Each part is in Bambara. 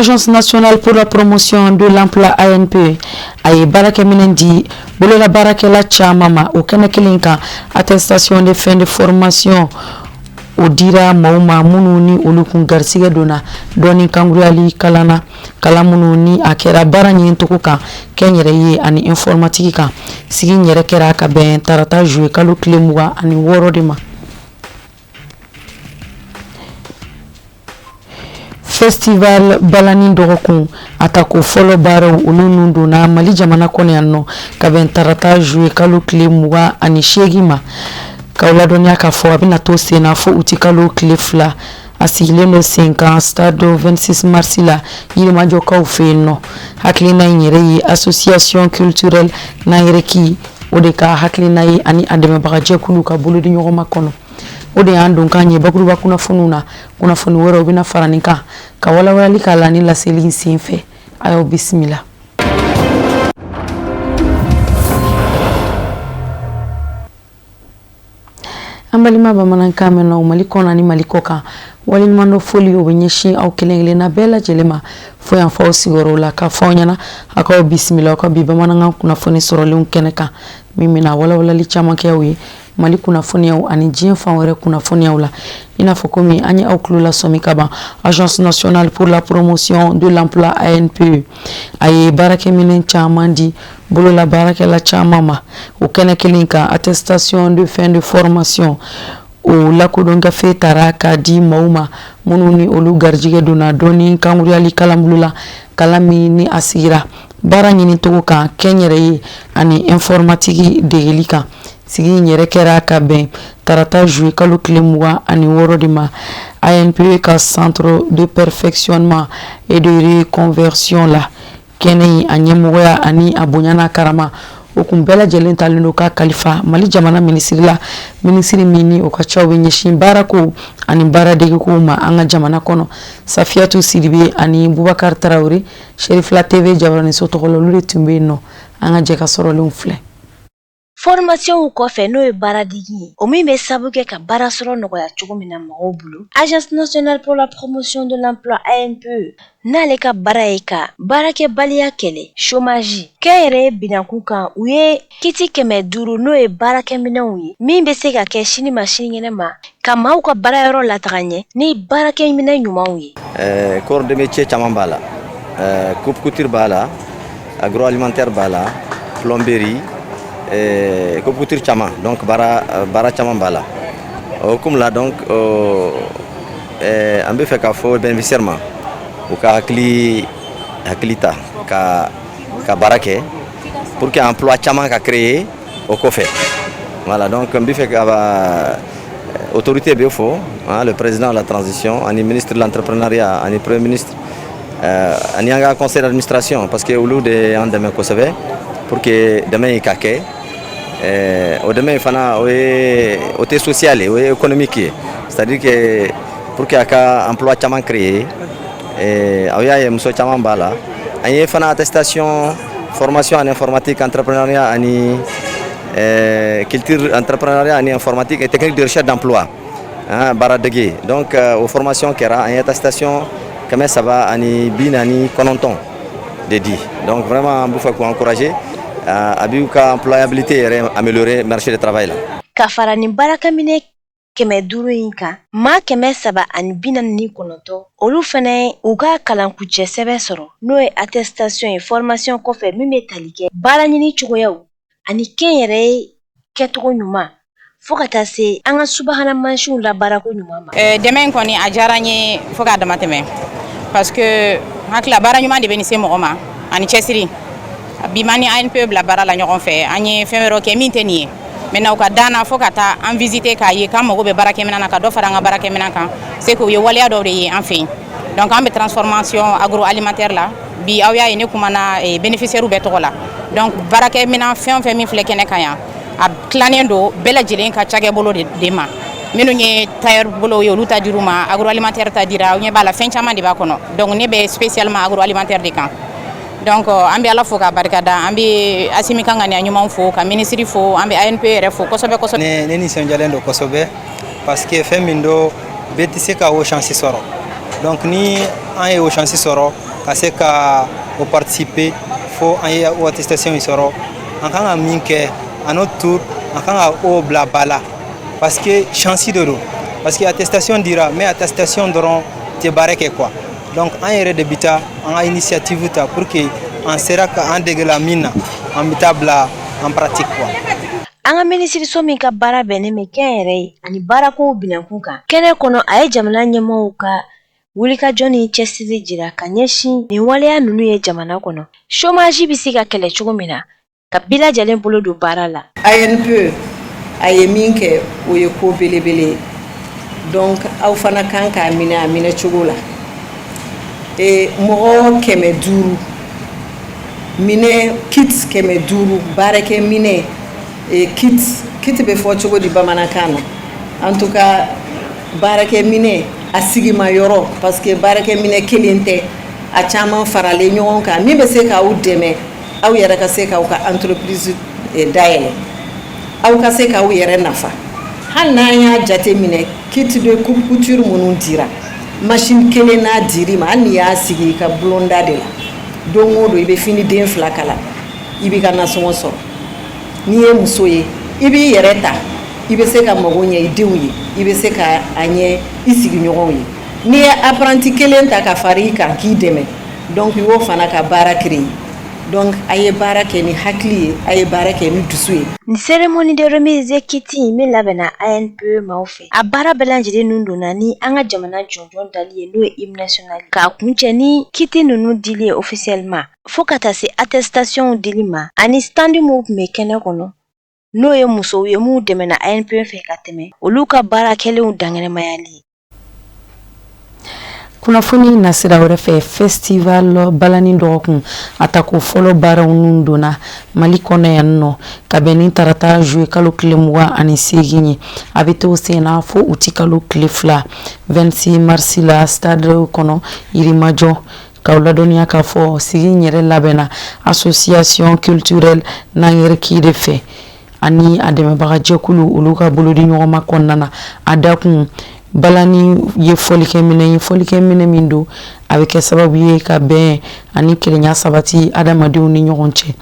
Agence nationale pour la promotion de l'emploi ANP aye barake minendi bolola barake la chamama o kana kelinka attestation de fin de formation o dira mauma mununi olukun garsiga dona doni kangurali kalana kalamununi akera baranyi ntokuka kenyere ye ani informatique ka sigi nyere kera ka ben tarata jouer kalu klemuwa ani worodima. Festival Balani Dorokun atako folo baro ulunu dona Mali jamana kone anno kaben tarata jouer kalu klemuwa ani shegima kaula donia ka fo abina to sena fo utikalu klefla asigile no 5 stade 26 mars la yirma joka ufeno haklina nyere association culturelle na yereki odeka haklina yi ani ademe bagaje kulu ka bulu di nyoma kono ode andon kanye bakuru bakuna fununa kuna funu wero bina faranika ka wala wala likala ni la selin sinfe ayo bismillah. Ambalima bamanan kamena umalikona ni malikoka wali mando folio benyeshi au kelengele na bela jelema fo yan fa osigoro la ka fonyana akaw bismillah ka biba mananga kuna foni sorole unkeneka mimi na wala wala lichama kyawi mali kuna foni au ani jien fa wore kuna foni au la ina fokomi ani au klula somikaba Agence nationale pour la promotion de l'emploi ANP aye barake minen chamandi bolo la barake la chamama o kene kelinka attestation de fin de formation o lakodonga fe taraka di mauma mununi olu garjige dona doni kanguriali kalambulula kalami ni asira bara nyini toka kenyere ani informatique degelika sigi nyere kera ka ben tarata jouer kalu klemwa ani worodima ANP ka centre de perfectionnement et de reconversion la kene anyemoya ani abonyana karama okumbela jelen talino ka kalifa Mali jamana ministri mini okacha wenyeshin barako ani bara dege ko ma anga jamana kono Safiatou Sidibe ani Boubacar Traoré Sherif la TV jabrani sotokolo lule tumbe no anga jeka soro le mfle. Formation ko fe no e baradigi o mi be sabuke ka barasoro no ya chugumina mabulu Agence nationale pour la promotion de l'emploi ANP nale ka baraika barake balia kele chômage kere binakuka uye kiti keme duru no e barake minanwi mi be se ka ke shini machine ma kama u ka barayoro la tagagne ni barake mina nyumanwi corps de métier chamambala coupe couture bala agroalimentaire bala plomberie coupe couture chama donc bara chama bala comme là donc ambe fait ka fo bénéficiairement ou ka haklita ka barake pour que emploi chama ka créer au cofé voilà donc ambe fait ka autorité befo le président de la transition ani ministre de l'entrepreneuriat ani premier ministre ani anga conseil d'administration parce que au lieu de andeme ko savait pour que demain ikake au demain fana au té social et économique c'est-à-dire que pour que aka emploi chama créé awya muso chama bala ay fana attestation formation en informatique entrepreneuriat ani culture entrepreneuriat ani informatique et technique de recherche d'emploi baradegi donc aux formations kera ay attestation comment ça va ani binani kononton dédié donc vraiment vous faut encourager abiuka employabilité et améliorer marché de travail là kafarani baraka mine keme duru inka ma keme saba an binan ni konoto olu fene uga kalanku sebe soro no e attestation et formation ko fe mime talike bala nyini chugoyaw ani kenyere keto nyuma fokata se anga subhana manshu la barako nyuma demain koni ajaranye foka damateme parce que hakla baranyuma de benise mogoma ani chesiri bimani ANP bla bara la ñogon fe ani femero ke minteni maintenant ka dana fo kata en visiter ka ye kam go be barake menana ka do faranga barake menaka c'est que ye waliya do de en fin donc ambe transformation agroalimentaire la bi awya ene kumana bénéficiaire be to la donc barake mena fen mi flekene kaya a clanendo bela jilen ka tiage bolo de ma menu ñe tailleur bolo yo luta diruma agroalimentaire ta dira ñe bala fen chama di ba kono donc ne be spécialement agroalimentaire de camp donc ambi ala fo ka barkada ambi asimi kanga ni anyuma fo ka ministry fo ambi ANP fo kosobe ne ni senjalendo kosobe parce que femindo betise ka o chance soro donc ni an e o chance soro ka se ka o participer fo an ye o attestation sɔrɔ an kan ka min kɛ à notre tour an kan ka o bila bala parce que chance de do parce que attestation dira mais attestation dɔrɔn tɛ baara kɛ quoi donc an yɛrɛ de bi taa an ka initiative ta pour que an sera ka an degela min na an bi taa bila en pratique quoi. An ka minisiriso min ka baara bɛnnen bɛ kɛnyɛrɛ ye ani baarakow binankun kan kɛnɛ kɔnɔ a ye jamana ɲɛmɔgɔw ka wulikajɔ ni cɛsiri jira ka ɲɛsin nin waleya ninnu ye jamana kɔnɔ chômage bɛ se ka kɛlɛ cogo min na ka bɛɛ lajɛlen bolo don baara la. ANPE a ye min kɛ o ye ko belebele donc aw fana kan k'a minɛ a minɛ cogo la mɔgɔ 500 minɛ kit 500 baarakɛ minɛ kit bɛ fɔ cogo di bamanankan na en tout cas baarakɛ minɛ a sigima yɔrɔ parce que baarakɛ minɛ kelen tɛ a caman faralen ɲɔgɔn kan min bɛ se k'aw dɛmɛ aw yɛrɛ ka se k'aw ka entreprise dayɛlɛ aw ka se k'aw yɛrɛ nafa hali n'an y'a jate minɛ kit de couture minnu dira machine kelen n'a dir'i ma hali n'i y'a sigi i ka bulonda de la don o don i bɛ fini den 2 kala i b'i ka nasɔngɔ sɔrɔ n'i ye muso ye i b'i yɛrɛ ta i bɛ se ka mago ɲɛ i denw ye i bɛ se ka a ɲɛ i sigiɲɔgɔnw ye n'i ye apprenti kelen ta ka fara i kan k'i dɛmɛ donc i y'o fana ka baara créer donc a ye baara kɛ ni hakili ye a ye baara kɛ ni dusu ye. Ni cérémonie de remise kiti min labɛnna ANPE maaw fɛ a baara bɛɛ lajɛlen ninnu donna ni an ka jamana jɔnjɔn dali ye n'o ye hymne national k'a kuncɛ ni kiti ninnu dili ye officiellement fo ka taa se attestation dili ma ani stand minnu tun bɛ kɛnɛ kɔnɔ n'o ye musow ye minnu dɛmɛna ANPE fɛ ka tɛmɛ olu ka baara kɛlenw dangɛnɛmayali ye. Kunnafoni nasira wɛrɛ fɛ festival balani dɔgɔkun a ta ko fɔlɔ baaraw nun donna Mali kɔnɔ yan nɔ ka bɛn ni tarata juillet kalo tile 28 ye a bɛ to sen na fo uti kalo tile 2 26 mars la stade kɔnɔ Yirimajɔ ka ladɔniya k'a fɔ sigi yɛrɛ labɛnna association culturelle Nangɛrɛki de fɛ ani a dɛmɛbaga jɛkulu olu ka bolodi ɲɔgɔnma kɔnɔna na a dakun balani ye folikɛ minɛ min don a bɛ kɛ sababu ye ka bɛn ani kelenya sabati adamadenw ni ɲɔgɔn cɛ.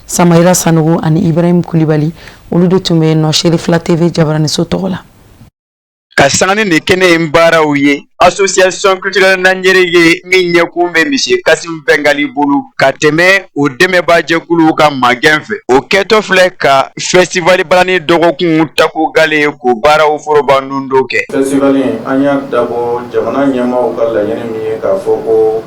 Samayira Sanogo ani Ibrahim Kulibali olu de tun bɛ nɔ Sherifla TV Jabaraniso tɔgɔ la. Ka sangani ni kɛnɛ in baaraw ye association culturelle Nangɛrɛki min ɲɛkun bɛ misi Kasim Bengali bolo ka tɛmɛ o dɛmɛbaa jɛkuluw ka magɛn fɛ o kɛtɔ filɛ ka festival balani dɔgɔkun tako gale ko baaraw foroba nun do kɛ. Festival an y'a dabɔ jamana ɲɛmaaw ka laɲini min ye k'a fɔ ko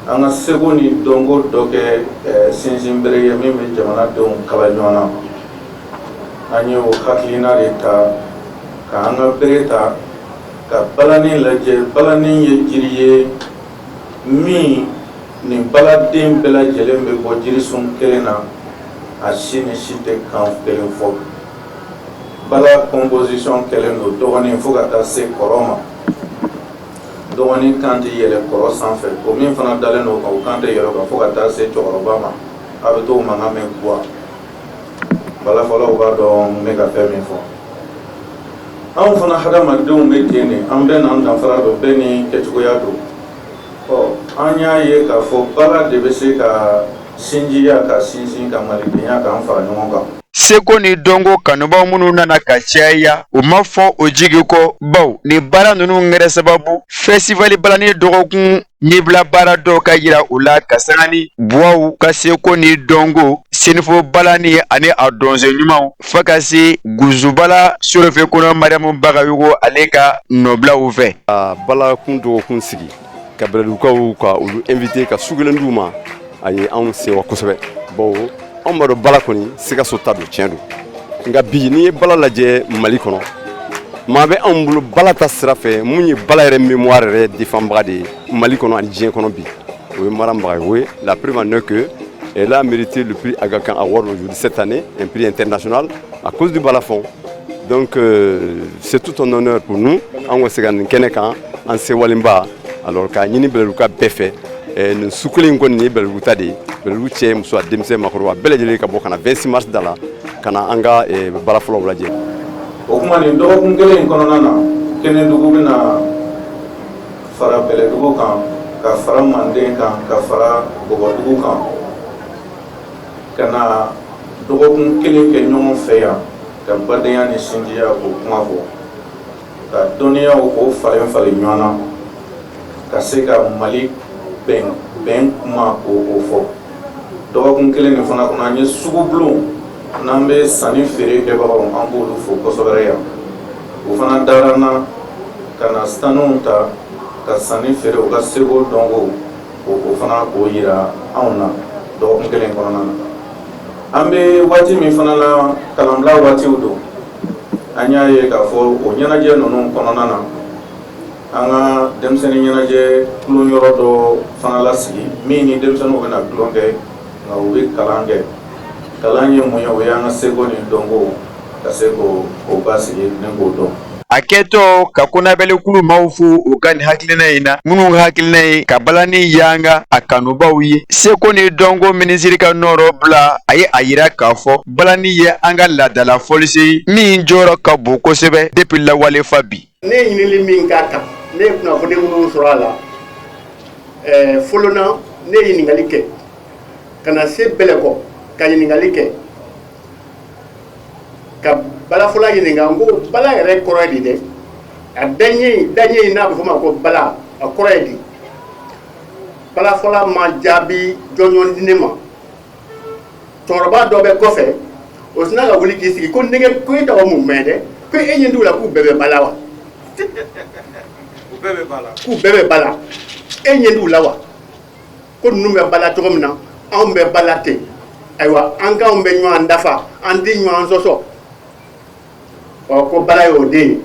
an ka seko ni dɔnko dɔ kɛ sinsinbere ye min bɛ jamanadenw kala ɲɔgɔn na an ye o hakilina de ta ka an ka bere ta ka balani lajɛ balani ye jiri ye min nin baladen bɛɛ lajɛlen bɛ bɔ jirisun kelen na a si ni si tɛ kan kelen fɔ bala composition kelen don dɔgɔnin fo ka taa se kɔrɔ ma dɔgɔnin kan tɛ yɛlɛ kɔrɔ sanfɛ o min fana dalen don kan o kan tɛ yɛlɛ kan fo ka taa se cɛkɔrɔba ma a bɛ to mankan mɛn guwa bala fɔlɔw b'a dɔn n bɛ ka fɛn min fɔ. Anw fana hadamadenw bɛ ten de an bɛɛ n'an danfara don bɛɛ ni kɛcogoya don an y'a ye k'a fɔ bala de bɛ se ka sinjiya ka sinsin ka malidenya k'an fara ɲɔgɔn kan. Seko ni dɔnko kanubaw minnu nana ka caya u ma fɔ o jigi kɔ baw ni baara ninnu ŋɛrɛ sababu festival balani dɔgɔkun ɲɛbila baara dɔw ka yira u la ka sanga ni buwaw ka seko ni dɔnko senifo balani ani a dɔnse ɲumanw fo ka se guzubala sorofe kɔnɔ Mariamu Bagayogo ale ka nɔbilaw fɛ. Bala kun dɔgɔkun sigi ka bɛlɛdukaw ka olu invité ka sugelen d'u ma a ye anw sewa kosɛbɛ bon anw b'a dɔn bala kɔni Sikaso ta don tiɲɛ don nka bi n'i ye bala lajɛ Mali kɔnɔ maa bɛ anw bolo bala ta sira fɛ mun ye bala yɛrɛ mémoire yɛrɛ défendbaga de ye Mali kɔnɔ ani diɲɛ kɔnɔ bi o ye Mariamu Bagayogo la preuve en est que elle a mérité le prix Aga Khan Award aujourd'hui cette année un prix international à cause du balafon donc c'est tout un honneur pour nous an ka se ka nin kɛnɛ kan an sewalenba alors k'a ɲini bɛlɛduka bɛɛ fɛ nin su kelen kɔni ye bɛlɛdugu ta de ye bɛlɛdugu cɛ muso a denmisɛn makɔrɔba bɛɛ lajɛlen ka bɔ ka na 26 mars da la ka na an ka baara fɔlɔw lajɛ. O kuma nin dɔgɔkun kelen in kɔnɔna na Kɛnɛdugu bɛna fara bɛlɛdugu kan ka fara Manden kan ka fara Bɔbɔdugu kan ka na dɔgɔkun kelen kɛ ɲɔgɔn fɛ yan ka badenya ni sinjiya k'o kuma fɔ ka dɔnniyaw k'o falen falen ɲɔgɔn na ka se ka Mali bɛn kuma k'o fɔ dɔgɔkun kelen nin fana kɔnɔ an ye sugu bulon n'an bɛ sanni feere kɛbagaw an b'olu fo kosɛbɛ yan o fana dara n na ka na staniw ta ka sanni feere u ka seko dɔnko o fana k'o yira anw na dɔgɔkun kelen kɔnɔna na an bɛ waati min fana na kalanbila waatiw don an y'a ye k'a fɔ o ɲɛnajɛ ninnu kɔnɔna na an ka denmisɛnnin ɲɛnajɛ kulon yɔrɔ dɔ fana lasigi min ni denmisɛnninw bɛna kulon kɛ nka u bɛ kalan kɛ kalan ye mun ye o y'an ka seko ni dɔnko ka se k'o basigi ni k'o dɔn. A kɛtɔ ka kɔnabɛlɛkulu maaw fo u ka nin hakilina in na minnu hakilina ye ka balani yanga a kanubaw ye seko ni dɔnko minisiri ka nɔrɔ bila a ye a yira k'a fɔ balani ye an ka laadala fɔlisen min jɔyɔrɔ ka bon kosɛbɛ depuis lawale fa bi. Ne ye ɲinili min k'a kan ne ye kunnafoni minnu sɔrɔ a la fɔlɔ na ne ye ɲininkali kɛ ka na se bɛlɛ kɔ ka ɲininkali kɛ ka balafɔla ɲininka n ko bala yɛrɛ kɔrɔ ye di dɛ a daɲɛ in n'a bɛ fɔ ma ko bala a kɔrɔ ye di balafɔla ma jaabi jɔnjɔn di ne ma cɛkɔrɔba dɔ bɛ kɔfɛ o sina ka wuli k'i sigi ko nɛgɛ ko e tɔgɔ mun mɛn dɛ ko e ɲɛ t'u la k'u bɛɛ bɛ bala wa k'u bɛɛ bɛ bala e ɲɛ t'u la wa ko ninnu bɛ bala cogo min na anw bɛ bala ten ayiwa an k'anw bɛ ɲɔgɔn dafa an tɛ ɲɔgɔn sɔsɔ ko bala y'o den ye.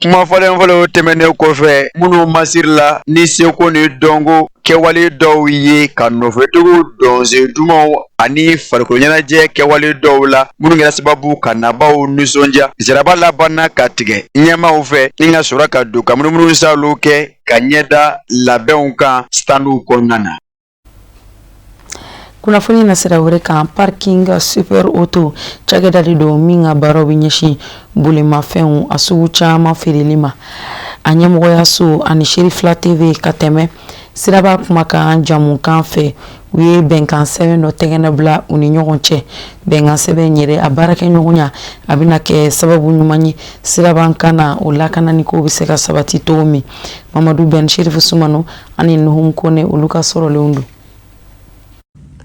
Kuma fɔlen tɛmɛnen kɔfɛ minnu masiri la ni seko ni dɔnko kɛwale dɔw ye ka nɔfɛtigiw dɔnsen dumanw ani farikolo ɲɛnajɛ kɛwale dɔw la minnu kɛra sababu ka nabaw nisɔndiya jaraba labanna ka tigɛ ɲɛmaw fɛ ni ka sɔrɔ ka don ka munumunu saliw kɛ ka ɲɛda labɛnw kan standuw kɔnɔna na. Kunnafoni na sira wɛrɛ kan parking super auto cakɛda de don min ka baaraw bɛ ɲɛsin bolimafɛnw a sugu caman feereli ma a ɲɛmɔgɔya so ani Sherifila TV ka tɛmɛ siraba kumakan jamukan fɛ u ye bɛnkan sɛbɛn dɔ tɛgɛnɛ bila u ni ɲɔgɔn cɛ bɛnkan sɛbɛn yɛrɛ a baarakɛɲɔgɔnya a bɛna kɛ sababu ɲuman ye siraban kana o lakanani ko bɛ se ka sabati cogo min Mamadu Ben Sherifu Sumano ani Nuhum Kone olu ka sɔrɔlenw don.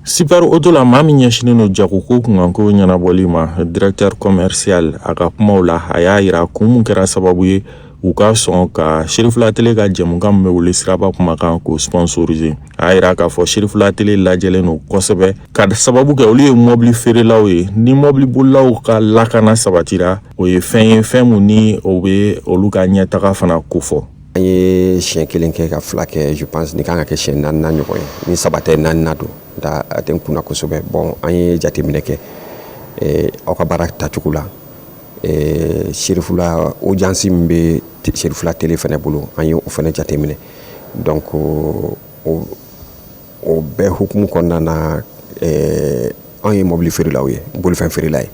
Super auto la maa min ɲɛsinen no jagoko kunkanko ɲɛnabɔli ma directeur commercial a ka kumaw la a y'a yira kun mun kɛra sababu ye u ka sɔn ka Sherifila Tele ka jɛmukan min bɛ wele siraba kumakan k'o sponsoriser a y'a yira k'a fɔ Sherifila Tele lajɛlen no kosɛbɛ ka sababu kɛ olu ye mobili feerelaw ye ni mobili bolilaw ka lakana sabatira o ye fɛn ye fɛn mun ni o bɛ olu ka ɲɛtaga fana kofɔ. An ye siɲɛ kelen kɛ ka fila kɛ je pense ni kan ka kɛ siɲɛ naaninan ɲɔgɔn ye ni saba tɛ naaninan don a tɛ n kunna kosɛbɛ bon an ye jateminɛ kɛ aw ka baara tacogo la Sherifila audience min bɛ Sherifila Tele fana bolo an ye o fana jateminɛ donc o bɛɛ hukumu kɔnɔna na an ye mobili feerelaw ye bolifɛn feerela ye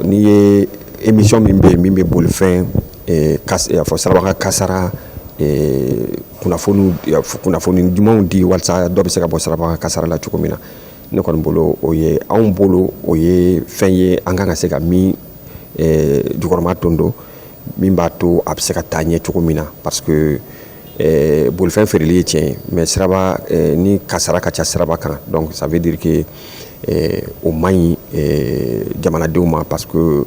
n'i ye émission min bɛ yen min bɛ bolifɛn fɔ sarabaga kasara kunnafoni jumanw di walasa dɔ bɛ se ka bɔ sarabaga kasara la cogo min na ne kɔni bolo o ye anw bolo o ye fɛn ye an kan ka se ka min jukɔrɔma tondo min b'a to a bɛ se ka taa ɲɛ cogo min na parce que bolifɛn feereli ye tiɲɛ mais siraba ni kasara ka ca siraba kan donc ça veut dire que o man ɲi jamanadenw ma parce que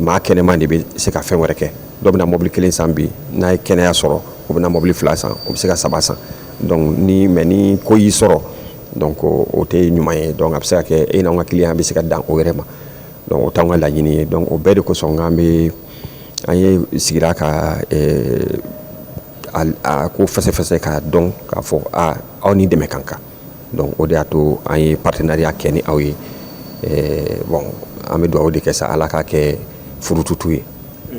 maa kɛnɛman de bɛ se ka fɛn wɛrɛ kɛ dɔ bɛna mobili kelen san bi n'a ye kɛnɛya sɔrɔ o bɛna mobili fila san o bɛ se ka saba san donc ni ko y'i sɔrɔ donc o tɛ ɲuman ye donc a bɛ se ka kɛ e n'anw ka client bɛ se ka dan o yɛrɛ ma donc o t'anw ka laɲini ye donc o bɛɛ de kosɔn an ye sigira ka a ko fɛsɛfɛsɛ k'a dɔn k'a fɔ aw ni dɛmɛ kan kan donc o de y'a to an ye partenariat kɛ ni aw ye bon an bɛ dugawu de kɛ sa ala k'a kɛ furututu ye.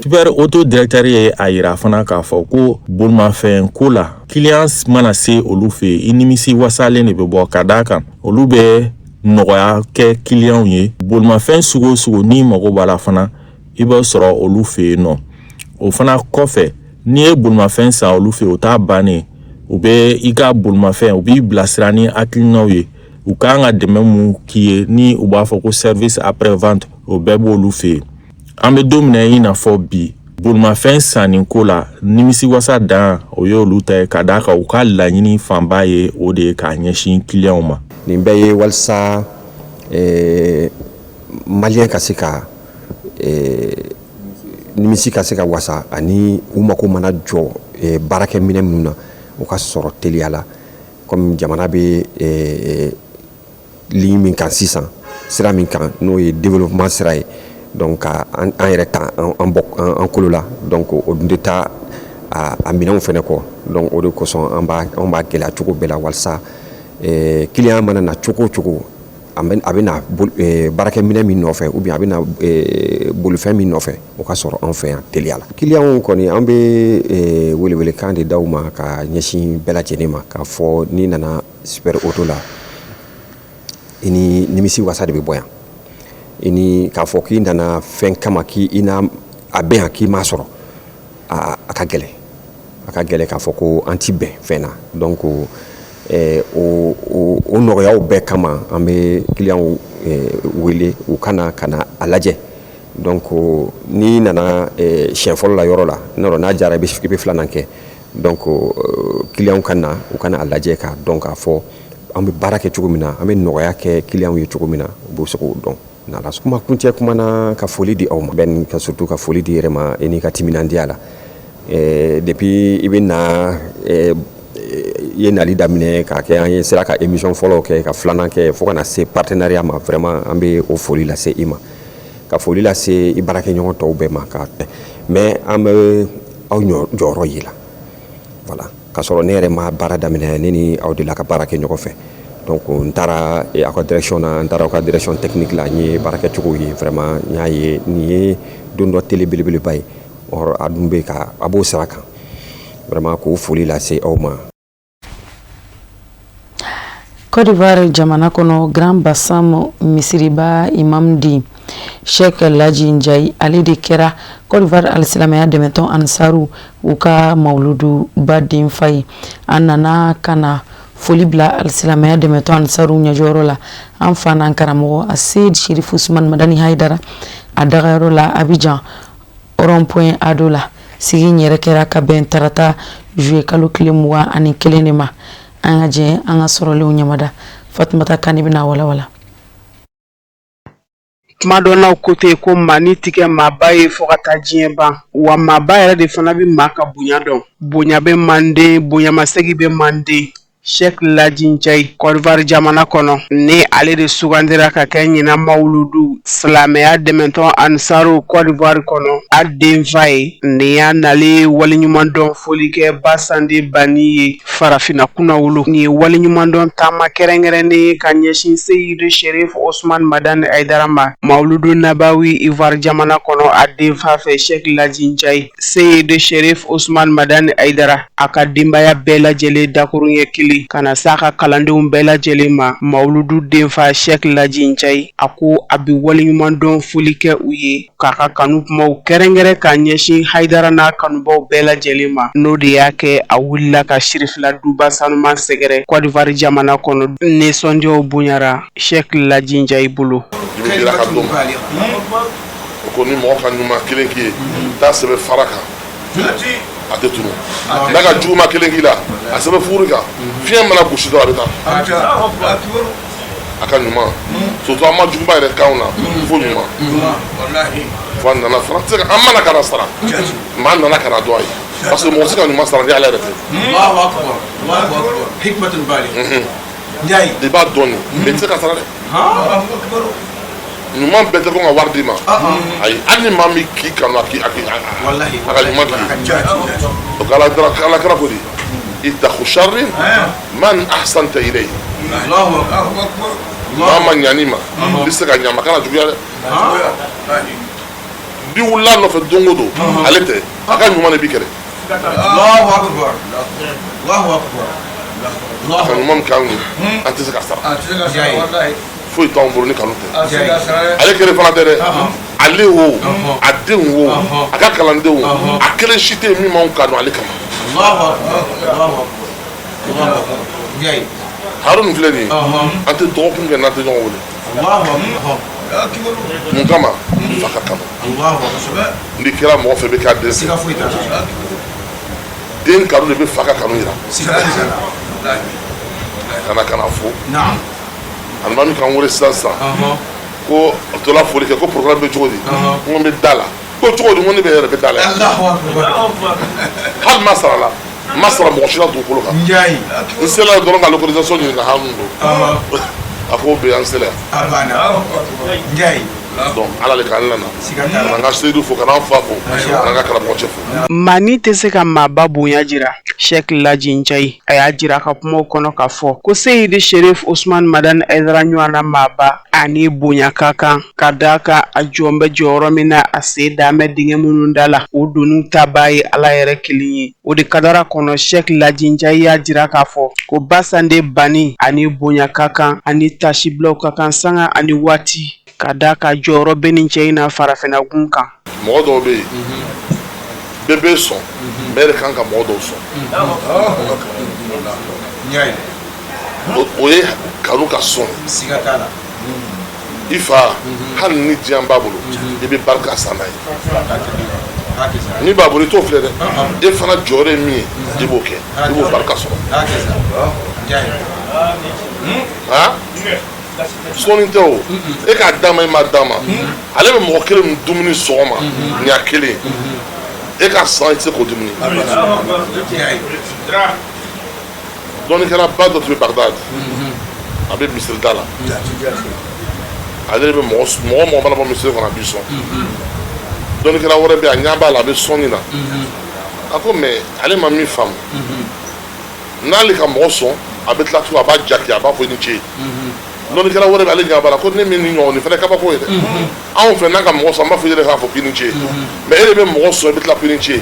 Super auto directeur ye a yira fana k'a fɔ ko bolimafɛn ko la clients mana se olu fɛ i nimisi wasalen de bɛ bɔ ka d'a kan olu bɛ nɔgɔya kɛ clients ye bolimafɛn sugu o sugu ni mago b'a la fana i b'a sɔrɔ olu fɛ yen nɔ o fana kɔfɛ n'i ye bolimafɛn san olu fɛ o t'a bannen u bɛ i ka bolimafɛn u b'i bilasira ni hakilinaw ye u kan ka dɛmɛ mun k'i ye ni u b'a fɔ ko service après vente o bɛɛ b'olu fɛ yen an bɛ don min na i n'a fɔ bi bolimafɛn sanni ko la nimisiwasa dan o y'olu ta ye ka d'a kan u ka laɲini fanba ye o de ye k'a ɲɛsin clientw ma nin bɛɛ ye walasa malien ka se ka nimisi ka se ka wasa ani u mako mana jɔ baarakɛ minɛ minnu na u ka sɔrɔ teliya la comme jamana bɛ ligne min kan sisan sira min kan n'o ye développement sira ye donc an yɛrɛ ta an kolo la donc o dun tɛ taa a minɛnw fɛnɛ kɔ donc o de kosɔn an b'a gɛlɛya cogo bɛɛ la walasa client mana na cogo o cogo a bɛ na baarakɛ minɛ min nɔfɛ ou bien a bɛ na bolifɛn min nɔfɛ o ka sɔrɔ an fɛ yan teliya la clientw kɔni an bɛ welewelekan de d'aw ma ka ɲɛsin bɛɛ lajɛlen ma k'a fɔ n'i nana super auto la i ni nimisi wasa de bɛ bɔ yan i ni k'a fɔ k'i nana fɛn kama k'i na a bɛn yan k'i m'a sɔrɔ a ka gɛlɛn k'a fɔ ko an ti bɛn fɛn na donc o nɔgɔyaw bɛɛ kama an bɛ clientw wele u kana a lajɛ donc n'i nana siɲɛ fɔlɔ la yɔrɔ la n'a jara i bɛ filanan kɛ donc clientw u kana a lajɛ k'a dɔn k'a fɔ an bɛ baara kɛ cogo min na an bɛ nɔgɔya kɛ clientw ye cogo min na u b'o se k'o dɔn n'ala kuma kuncɛ kuma na ka foli di aw ma bɛɛ ka surtout ka foli di yɛrɛ ma i n'i ka timinandiya la depuis i bɛ na i ye nali daminɛ k'a kɛ an ye sera ka émission fɔlɔw kɛ ka filanan kɛ fo ka na se partenariat ma vraiment an bɛ o foli lase i ma ka foli lase i baarakɛɲɔgɔn tɔw bɛɛ ma mais an bɛ aw jɔyɔrɔ ye la voilà ka sɔrɔ ne yɛrɛ ma baara daminɛ ne ni aw de la ka baara kɛ ɲɔgɔn fɛ donc n taara aw ka direction na n taara aw ka direction technique la n ye baara kɛcogo ye vraiment n y'a ye nin ye don dɔ télé belebeleba ye or a dun bɛ ka a b'o sira kan vraiment k'o foli lase aw ma. Côte d'Ivoire jamana kɔnɔ Grand Bassam misiriba imam di Sheikh Laji Njayi ale de kɛra Côte d'Ivoire alisilamɛya dɛmɛtɔn Ansaru u ka mawludu ba den fa ye an nana kana foli bila alisilamɛya dɛmɛtɔn Ansaru ɲɛjɔyɔrɔ la an fa n'an karamɔgɔ a Seyid Sherif Usman Madani Haidara a dagayɔrɔ la Abidjan rond-point Ado la sigi yɛrɛ kɛra ka bɛn tarata juillet kalo tile 21 de ma an ka jɛ an ka sɔrɔlenw ɲamada Fatumata Kani bɛna walawala. Kuma dɔ n'aw ko ten ko maa ni tigɛ maaba ye fɔ ka taa diɲɛ ban wa maaba yɛrɛ de fana bɛ maa ka bonya dɔn bonya bɛ manden bonyamasegi bɛ manden Sheikh Laji Njayi Côte d'Ivoire jamana kɔnɔ ni ale de sugandira ka kɛ ɲina mawuludu silamɛya dɛmɛtɔn Ansaru Côte d'Ivoire kɔnɔ a den fa ye ni y'a nale waliɲuman dɔn foli kɛ Basande Bani ye farafina kunnawolo ni waliɲuman dɔn taama kɛrɛnkɛrɛnnen ka ɲɛsin Seyid Sherif Usman Madani Haidara ma mawuludu nabawi Ivoire jamana kɔnɔ a den fa fɛ Sheikh Laji Njayi Seyid Sherif Usman Madani Haidara a ka denbaya bɛɛ lajɛlen dakurun ye kelen kana sa ka kalandenw bɛɛ lajɛlen ma mawuludu den fa Sheikh Laji Njayi a ko a bɛ waliɲuman dɔn foli kɛ u ye k'a ka kanu kumaw kɛrɛnkɛrɛn ka ɲɛsin Haidara n'a kanubaw bɛɛ lajɛlen ma n'o de y'a kɛ a wulila ka Sirifila duba sanuman sɛgɛrɛ Côte d'Ivoire jamana kɔnɔ nisɔndiyaw bonyara Sheikh Laji Njayi bolo. ko ni mɔgɔ ka ɲuman kelen k'i ye taa sɛbɛn fara kan a tɛ tunu n'a ka juguman kelen k'i la a sɛbɛn furu kan fiɲɛ mana gosi dɔrɔn a bɛ taa a ka ɲuman surtout an ma juguman yɛrɛ k'anw na fo ɲuman fo a nana sara tɛ se ka an mana kana sara maa nana kana dɔn a ye parce que mɔgɔ si ka ɲuman sara ni ala yɛrɛ tɛ i b'a dɔn nin mɛ i tɛ se ka sara dɛ ɲuman bɛɛ tɛ ko ka wari d'i ma ayi hali ni maa min k'i kanu a ka ɲuman k'i ye o ka alakira ko di ittaqu sharri man ahsanta ilayhi maa ma ɲani ma i bɛ se ka ɲama kana juguya dɛ bi wulila nɔfɛ don o don ale tɛ a ka ɲuman de b'i kɛrɛ a ka ɲuman min k'anw ye an tɛ se ka sara foyi t'anw bolo ni kanu tɛ ale kelen fana tɛ dɛ ale wo a den wo a ka kalandenw a kelen si tɛ yen min m'anw kanu ale kama harun filɛ nin ye an tɛ dɔgɔkun kɛ n'an tɛ ɲɔgɔn wele mun kama fa ka kanu n'i kɛra mɔgɔ fɛ i bɛ k'a den fɛ den kanu de bɛ fa ka kanu yira kana fo alimami kan wele sisan ko tola foli kɛ ko programme bɛ cogo di n ko n bɛ da la ko cogo di n ko ne bɛ yɛrɛ bɛ da la hali ma sara la n ma sara mɔgɔ si la dugukolo kan n sera dɔrɔn ka localisation ɲini ka hami don a ko bɛ an sera donc ala le k'an nana an ka seyidu fo ka n'an fa fo an ka karamɔgɔ cɛ fo. Mani tɛ se ka maaba bonya jira Sheikh Laji Njayi a y'a jira ka kumaw kɔnɔ k'a fɔ ko Seyidi Sherif Usman Madani Haidara ɲɔgɔnna maaba ani bonya ka kan ka d'a kan a jɔn bɛ jɔyɔrɔ min na a sen d'a mɛ dingɛ minnu da la o doniw ta b'a ye ala yɛrɛ kelen ye o de kadara kɔnɔ Sheikh Laji Njayi y'a jira k'a fɔ ko Basande Bani ani bonya ka kan ani tasibilaw ka kan sanga ani waati ka d'a kan jɔyɔrɔ bɛ nin cɛ in na farafinna gun kan. Mɔgɔ dɔw bɛ yen bɛɛ bɛ sɔn bɛɛ de kan ka mɔgɔ dɔw sɔn o ye kanu ka sɔn i fa hali ni diɲɛ b'a bolo i bɛ barika san n'a ye ni b'a bolo i t'o filɛ dɛ e fana jɔyɔrɔ ye min ye i b'o kɛ i b'o barika sɔrɔ sɔɔni tɛ o e k'a d'a ma i ma d'a ma ale bɛ mɔgɔ kelen min dumuni sɔgɔma ɲɛ kelen e ka san i tɛ se k'o dumuni dɔnnikɛla ba dɔ tun bɛ Bagdad a bɛ misiri da la ale de bɛ mɔgɔ mana bɔ misiri kɔnɔ a b'i sɔn dɔnnikɛla wɛrɛ bɛ yen a ɲɛ b'a la a bɛ sɔnni na a ko mɛ ale ma min faamu n'ale ka mɔgɔ sɔn a bɛ tila tugun a b'a jaki a b'a fɔ i ni ce dɔnnikɛla wɛrɛ bɛ ale ɲɛ b'a la ko ne min ni ɲɔgɔn nin fana kabako ye dɛ anw fɛ n'an ka mɔgɔ sɔn an b'a fɔ i yɛrɛ k'a fɔ k'i ni ce mɛ e de bɛ mɔgɔ sɔn i bɛ tila k'i ni ce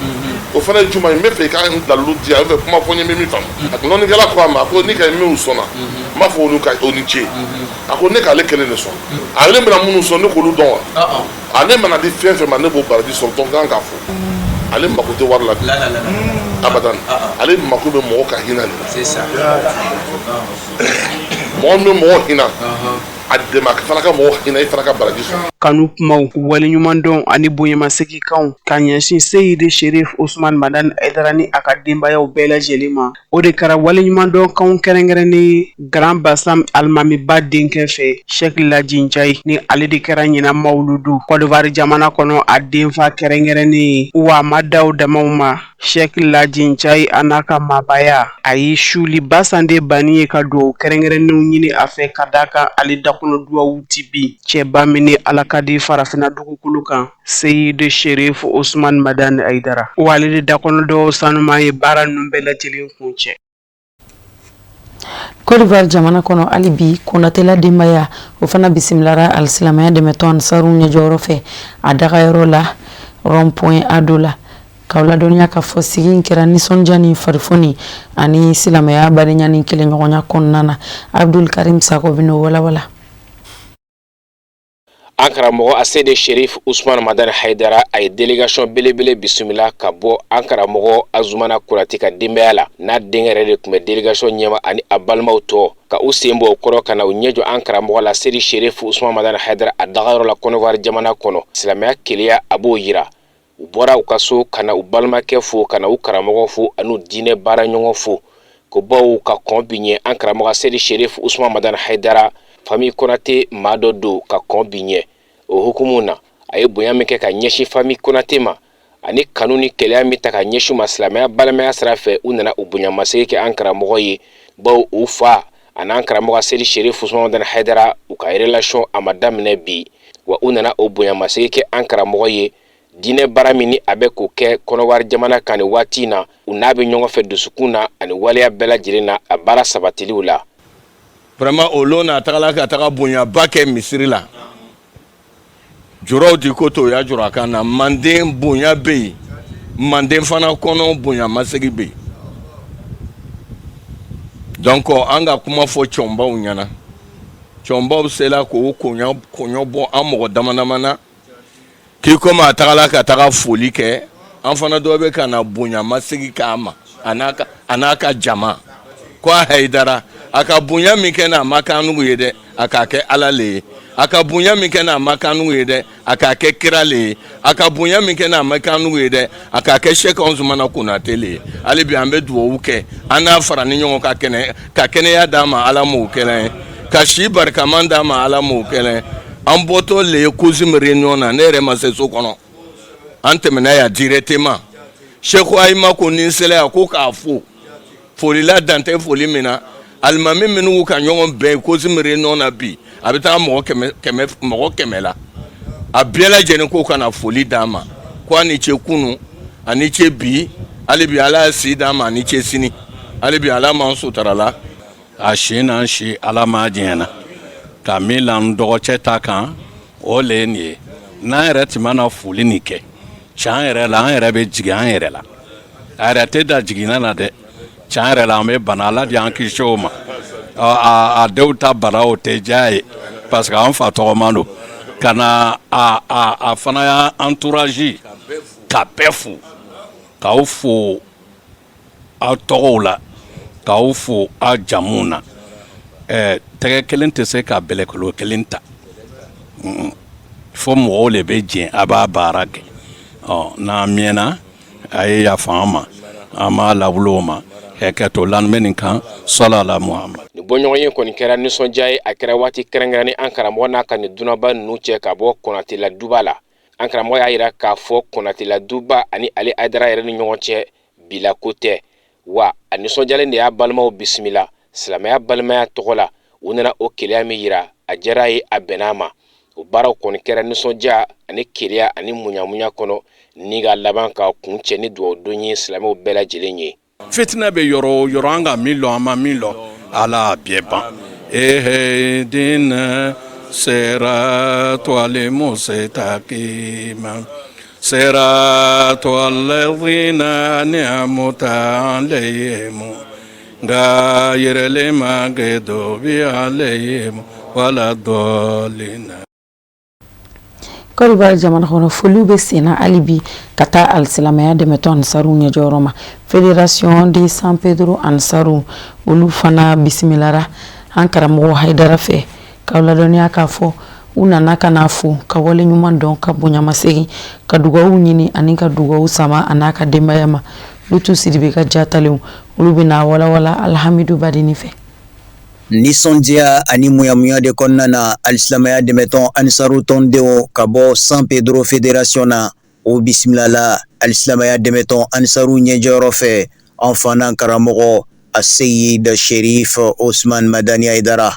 o fana ye juma ye n bɛ fɛ i ka dalilu di yan n bɛ kuma fɔ n ye min faamu dɔnnikɛla ko a ma ko ni ka minnu sɔnna n b'a fɔ olu ka o ni ce a ko ne k'ale kelen de sɔn ale bɛna minnu sɔn ne k'olu dɔn wa ale mana di fɛn fɛn ma ne b'o baraji sɔrɔ donc kan k'a fɔ ale mako tɛ wari la abadan ale mako bɛ mɔgɔ ka hinɛ de la mɔgɔ min bɛ mɔgɔ hinɛ a dɛmɛ a fana ka mɔgɔ hinɛ i fana ka baraji sɔrɔ. Kanu kumaw waleɲuman dɔn ani bonyamasegin kanw ka ɲɛsin Seyidi Sherif Usman Madani Haidara ni a ka denbayaw bɛɛ lajɛlen ma o de kɛra waleɲuman dɔn kanw kɛrɛnkɛrɛnnen Grand Bassam Alimami ba denkɛ fɛ Sheikh Laji Njayi ni ale de kɛra ɲinan mawuludu Côte d'Ivoire jamana kɔnɔ a denfa kɛrɛnkɛrɛnnen wa a ma da o damaw ma Sheikh Laji Njayi a n'a ka maabaya a ye suli Basande Bani ye ka dugawu kɛrɛnkɛrɛnnenw ɲini a fɛ ka d'a kan ale dakɔnɔ duwawu ti bi cɛba min ni ala ka di farafinna dugukolo kan Seyidi Sherif Usman Madani Haidara wa ale de dakɔnɔ dɔw sanuman ye baara ninnu bɛɛ lajɛlen kun cɛ. Côte d'Ivoire jamana kɔnɔ hali bi Konatela denbaya o fana bisimilara alisilamaya dɛmɛtɔ Ansaru ɲɛjɔyɔrɔ fɛ a dagayɔrɔ la rond-point Ado la k'aw ladɔnniya k'a fɔ sigi in kɛra nisɔndiya ni farifoni ani silamɛya badenya ni kɛlɛɲɔgɔnya kɔnɔna na Abdul Karim Sako bɛ n'o walawala. An karamɔgɔ Seyidi Sherif Usman Madani Haidara a ye délégation belebele bisimila ka bɔ an karamɔgɔ Azumana Kurati ka denbaya la n'a denkɛ yɛrɛ de tun bɛ délégation ɲɛma ani a balimaw tɔ ka u sen bɔ o kɔrɔ ka na u ɲɛjɔ an karamɔgɔ la Seyidi Sherif Usman Madani Haidara a dagayɔrɔ la Côte d'Ivoire jamana kɔnɔ silamɛya keleya a b'o yira u bɔra u ka so ka na u balimakɛ fo ka na u karamɔgɔ fo ani u diinɛ baara ɲɔgɔn fo ko baw ka kɔn bi ɲɛ an karamɔgɔ Seyidi Sherif Usman Madani Haidara famille Konate maa dɔ don ka kɔn bi ɲɛ o hukumu na a ye bonya min kɛ ka ɲɛsin famille Konate ma ani kanu ni kɛlɛya min ta ka ɲɛsin ma silamɛya balimaya sira fɛ u nana u bonyamasegin kɛ an karamɔgɔ ye baw u fa ani an karamɔgɔ Seyidi Sherif Usman Madani Haidara u ka relation a ma daminɛ bi wa u nana o bonyamasegin kɛ an karamɔgɔ ye diinɛ baara min ni a bɛ k'o kɛ kɔnɔwari jamana kan ni waati in na u n'a bɛ ɲɔgɔn fɛ dusukun na ani waleya bɛɛ lajɛlen na a baara sabatiliw la. Vraiment o lon na tagala ka taga bonyaba kɛ misiri la jɔrɔw di ko to ya jɔrɔ a kan na Manden bonya bɛ yen Manden fana kɔnɔ bonyamasegin bɛ yen donc an ka kuma fɔ cɔnbaw ɲɛna cɔnbaw sela k'o kɔɲɔ bɔ an mɔgɔ damadama na k'i komi a tagala ka taga foli kɛ an fana dɔ bɛ ka na bonyamasegin k'a ma a n'a ka jama ko Haidara aka bonya min kɛ n'a ma kɛ anugu ye dɛ a k'a kɛ Ala le ye a ka bonya min kɛ n'a ma kɛ anugu ye dɛ a k'a kɛ kira le ye a ka bonya min kɛ n'a ma kɛ anugu ye dɛ a k'a kɛ Sheikh Ousmane Konate le ye hali bi an bɛ dugawu kɛ an n'a fara ni ɲɔgɔn ka kɛnɛya d'a ma Ala m'o kɛnɛ ka si barikaman d'a ma Ala m'o kɛnɛ an bɔtɔ le ye Kozim réunion na ne yɛrɛ ma se so kɔnɔ an tɛmɛna ya directement Sheikh Ayima ko ni sela ko k'a fo foli la dante foli min na alimami minnu ka ɲɔgɔn bɛn Kozim réunion na bi a bɛ taa mɔgɔ kɛmɛ la a bɛɛ lajɛlen ko kana foli d'a ma ko a ni ce kunu a ni ce bi hali bi Ala si d'a ma a ni ce sini hali bi Ala m'an sutura la a si n'an si Ala m'a jɛɲɛna ka min la n dɔgɔcɛ ta kan o le ye nin ye n'an yɛrɛ tun mana foli nin kɛ can yɛrɛ la an yɛrɛ bɛ jigin an yɛrɛ la a yɛrɛ tɛ da jiginna na dɛ can yɛrɛ la an bɛ bana Ala de y'an kisi o ma a denw ta bana o tɛ diya ye parce que an fa tɔgɔman don ka na a fana y'an entourage ka bɛɛ fo k'aw fo aw tɔgɔw la k'aw fo aw jamuw na tɛgɛ kelen tɛ se ka bɛlɛkolo kelen ta fo mɔgɔw le bɛ jɛn a b'a baara kɛ n'an mɛnna a ye yafa an ma an b'a lawuli o ma hakɛto lamɛn nin kan salala Muhammad. Ni bɔɲɔgɔn ye kɔni kɛra nisɔndiya ye a kɛra waati kɛrɛnkɛrɛnnen an karamɔgɔ n'a ka nin dunaba ninnu cɛ ka bɔ Konate la duba la an karamɔgɔ y'a jira k'a fɔ Konate la duba ani Ali Aidara yɛrɛ ni ɲɔgɔn cɛ bila ko tɛ wa a nisɔndiyalen de y'a balimaw bisimila silamɛya balimaya tɔgɔ la u nana o keleya min yira a diyara ye a bɛn'a ma o baaraw kɔni kɛra nisɔndiya ani keleya ani munyamunya kɔnɔ ni ka laban ka kun cɛ ni duwawudon ye silamɛw bɛɛ lajɛlen ye. Fitina be yɔrɔ yɔrɔ an ka min lɔ an ma min lɔ Ala bɛɛ ban ehdina siratal mustaqim siratal ladzina an'amta alayhim ghayril maghdubi alayhim waladdallin. Kɔri b'ala jamana kɔnɔ foliw bɛ senna hali bi ka taa alisilamɛya dɛmɛtɔ Ansaru ɲɛjɔyɔrɔ ma Fédération de San Pedro Ansaru olu fana bisimilara an karamɔgɔ Haidara fɛ k'aw ladɔnniya k'a fɔ u nana ka n'a fo ka wale ɲuman dɔn ka bonyamasegin ka dugawu ɲini ani ka dugawu sama a n'a ka denbaya ma Lutu Sidibe ka jatalenw olu bɛna walawala Alhamidu Badini fɛ. Nisɔndiya ani munyamunya de kɔnɔna na alisilamɛya dɛmɛtɔn Ansaru tɔndenw ka bɔ San Pedro Fédération na o bisimilala alisilamɛya dɛmɛtɔn Ansaru ɲɛjɔyɔrɔ fɛ an fana karamɔgɔ Seyid Cherif Ousmane Madani Haidara.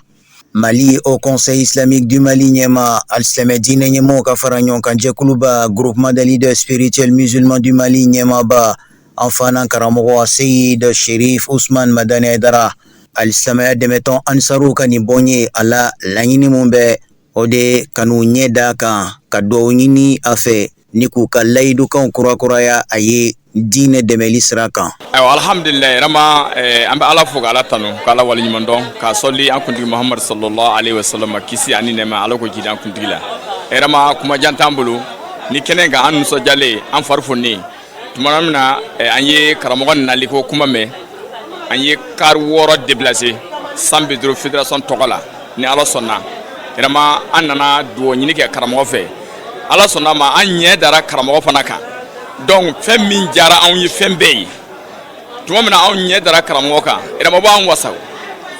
Mali au Conseil islamique du Mali ɲɛma alisilamɛ diinɛ ɲɛmɔgɔw ka fara ɲɔgɔn kan jɛkuluba groupement des leaders spirituels musulmans du Mali ɲɛmaba an fana karamɔgɔ Seyid Cherif Ousmane Madani Haidara. Alisilamɛya dɛmɛtɔn Ansaru ka nin bɔn ye a la laɲini mun bɛ o de kanu ɲɛ da kan ka duwawu ɲini a fɛ ni k'u ka layidukanw kurakuraya a ye diinɛ dɛmɛli sira kan. Alhamdulillah rama an bɛ Ala fo ka Ala tanu ka Ala waleɲuman dɔn ka sɔli an kuntigi Muhammad sallallahu alaihi wasallam kisi ani nɛɛma Ala ko jidi an kuntigi la. Rama kumajan t'an bolo ni kɛnɛ kan an nisɔndiyalen an fari funnen tuma min na an ye karamɔgɔ nali ko kuma mɛn an ye kari 6 déplacé San Pedro Fédération tɔgɔ la ni Ala sɔnna vraiment an nana duwawu ɲini kɛ karamɔgɔ fɛ Ala sɔnna ma an ɲɛ dara karamɔgɔ fana kan donc fɛn min diyara anw ye fɛn bɛɛ ye tuma min na anw ɲɛ dara karamɔgɔ kan vraiment b'an wasa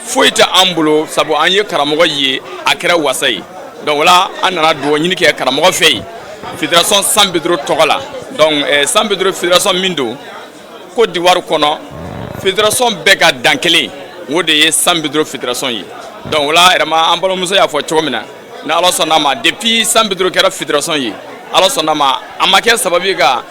foyi tɛ an bolo sabu an ye karamɔgɔ ye a kɛra wasa ye donc wala an nana duwawu ɲini kɛ karamɔgɔ fɛ yen Fédération San Pedro tɔgɔ la donc San Pedro Fédération min don Côte d'Ivoire kɔnɔ Fédération bɛɛ ka dan kelen o de ye San Pedro Fédération ye donc wala vraiment an balimamuso y'a fɔ cogo min na ni Ala sɔnna ma depuis San Pedro kɛra Fédération ye Ala sɔnna ma a ma kɛ sababu ye ka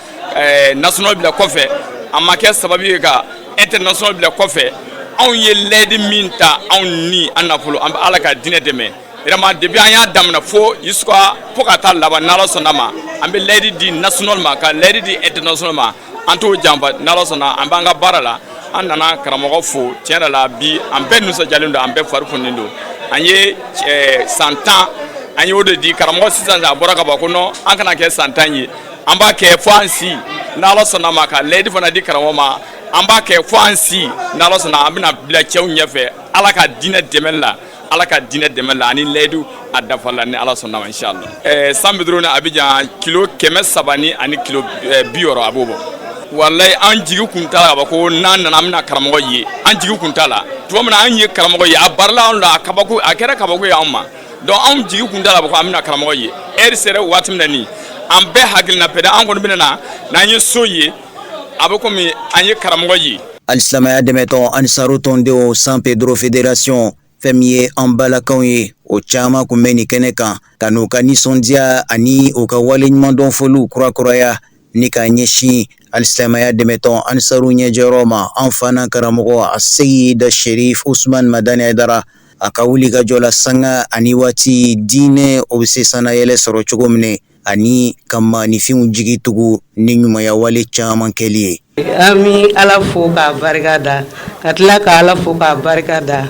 national bila kɔfɛ a ma kɛ sababu ye ka international bila kɔfɛ anw ye layidu min ta anw ni an nafolo an bɛ Ala ka diinɛ dɛmɛ vraiment depuis an y'a daminɛ fo jusqu'à fo ka taa laban ni Ala sɔnna ma an bɛ layidu di national ma ka layidu di international ma an t'o janfa ni Ala sɔnna an b'an ka baara la an nana karamɔgɔ fo tiɲɛ yɛrɛ la bi an bɛɛ nisɔndiyalen don an bɛɛ fari funnen don an ye san 10 an y'o de di karamɔgɔ sisan a bɔra ka bɔ ko non an kana kɛ san 10 ye an b'a kɛ fo an si n'Ala sɔnna ma ka layidu fana di karamɔgɔ ma an b'a kɛ fo an si n'Ala sɔnna an bɛna bila cɛw ɲɛfɛ Ala ka diinɛ dɛmɛ la Ala ka diinɛ dɛmɛ la ani layidu a dafala ni Ala sɔnna ma inshallah san bɛ dɔrɔn Abidjan kilo 300 ani kilo 60 a b'o bɔ wallahi an jigi kun t'a la ko n'an nana an bɛna karamɔgɔ ye an jigi kun t'a la tuma min na an ye karamɔgɔ ye a barila anw la a kɛra kabako ye anw ma donc anw jigi kun t'a la ko an bɛna karamɔgɔ ye heure sera waati min na nin an bɛɛ hakilina pɛrɛ an kɔni bɛna na n'an ye so ye a bɛ komi an ye karamɔgɔ ye Alsilamaya dɛmɛtɔn Ansaru tɔndenw San Pedro Fédération fɛn min ye an balakaw ye o caman kun bɛ nin kɛnɛ kan ka n'u ka nisɔndiya ani u ka waleɲumandɔn fɔliw kurakuraya ni ka ɲɛsin Alsilamaya dɛmɛtɔn Ansaru ɲɛjɔyɔrɔ ma an fana karamɔgɔ Seyida Sherif Usman Madani Haidara a ka wuli ka jɔ la sanga ani waati diinɛ o bɛ se sanayɛlɛ sɔrɔ cogo min ani ka maanifinw jigi tugu ni ɲumanya wale caman kɛli ye. Ami Ala fo k'a barika da ka tila ka Ala fo k'a barika da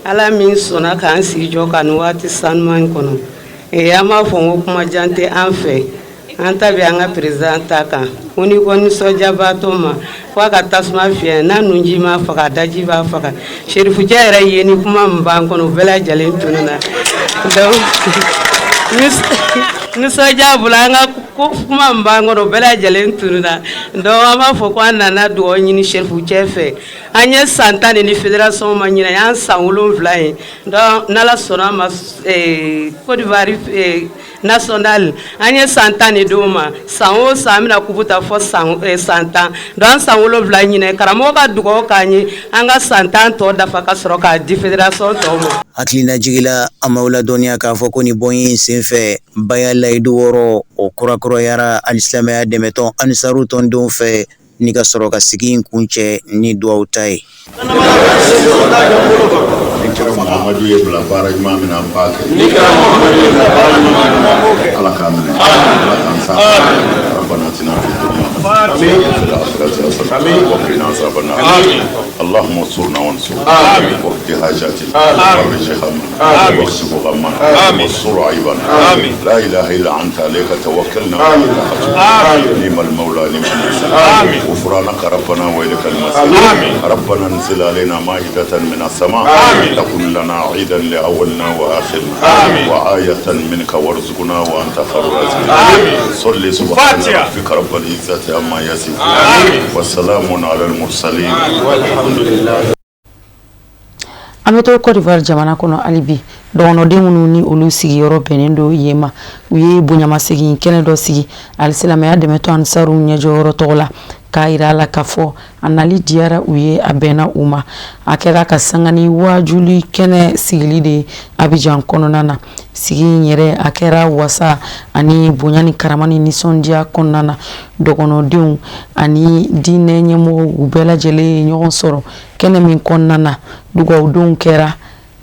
Ala min sɔnna k'an sigi jɔ ka nin waati sanuman in kɔnɔ an b'a fɔ n ko kuma jan tɛ an fɛ an ta bɛ an ka président ta kan ko ni ko nisɔndiyabaatɔ ma fo a ka tasuma fiyɛ n'a nunji ma faga daji b'a faga Serifukɛ yɛrɛ ye ni kuma min b'an kɔnɔ bɛɛ lajɛlen tununna donc nisɔndiya bolo an ka kuma min b'an kɔnɔ bɛɛ lajɛlen tununna donc an b'a fɔ ko an nana dugawu ɲini Serifukɛ fɛ an ye san 10 ni fédération ma ɲinɛ y'an san 7 ye donc n'Ala sɔnna ma Côte d'Ivoire national an ye san 10 de d'o ma san o san an bɛna kubuta fɔ san 10 donc an san 7 ɲinɛ karamɔgɔ ka dugawu k'an ye an ka san 10 tɔ dafa ka sɔrɔ k'a di fédération tɔw ma. Hakilina jigila an m'aw ladɔnniya k'a fɔ ko nin bɔnye in senfɛ baya layidu wɔɔrɔ o kurakurayara Alsilamaya dɛmɛtɔn Ansaru tɔndenw fɛ ni ka sɔrɔ ka sigi in kuncɛ ni duwawu ta ye. Muhammadu ye bila baara ɲuman min na an b'a kɛ Ala k'a minɛ Ala k'an sa ربنا اتنا في الدنيا وفي الآخرة حسنة وقنا عذاب النار اللهم انصرنا وانصرنا واقض حاجاتنا وفرج همنا واكشف غمنا واستر عيبنا لا إله إلا أنت عليك توكلنا نعم المولى نعم النصير غفرانك ربنا وإليك المصير ربنا انزل علينا مائدة من السماء تكون لنا عيدا لأولنا وآخرنا وآية منك وارزقنا وأنت خير الرازقين صل سبحان ربك رب العزة عما يصفون والسلام على المرسلين والحمد لله. An bɛ to Côte d'Ivoire jamana kɔnɔ hali bi dɔgɔnɔden minnu ni olu sigiyɔrɔ bɛnnen don yen ma u ye bonyamasegin kɛnɛ dɔ sigi Alsilamaya dɛmɛtɔn Ansaru ɲɛjɔyɔrɔ tɔgɔ la k'a yira a la k'a fɔ a nali diyara u ye a bɛnna u ma a kɛra ka sanga ni wajuli kɛnɛ sigili de ye Abidjan kɔnɔna na sigi in yɛrɛ a kɛra wasa ani bonya ni karama ni nisɔndiya kɔnɔna na dɔgɔnɔdenw ani diinɛ ɲɛmɔgɔw u bɛɛ lajɛlen ye ɲɔgɔn sɔrɔ kɛnɛ min kɔnɔna na dugawudenw kɛra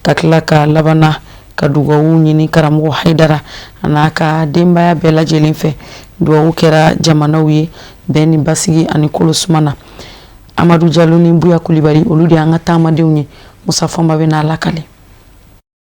ka tila ka labana ka dugawu ɲini karamɔgɔ Haidara a n'a ka denbaya bɛɛ lajɛlen fɛ dugawu kɛra jamanaw ye bɛn ni basigi ani kolosuma na Amadu Jalo ni Buya Kulibali olu de an ka taamadenw ye Musa Fɔnba bɛ n'a lakale.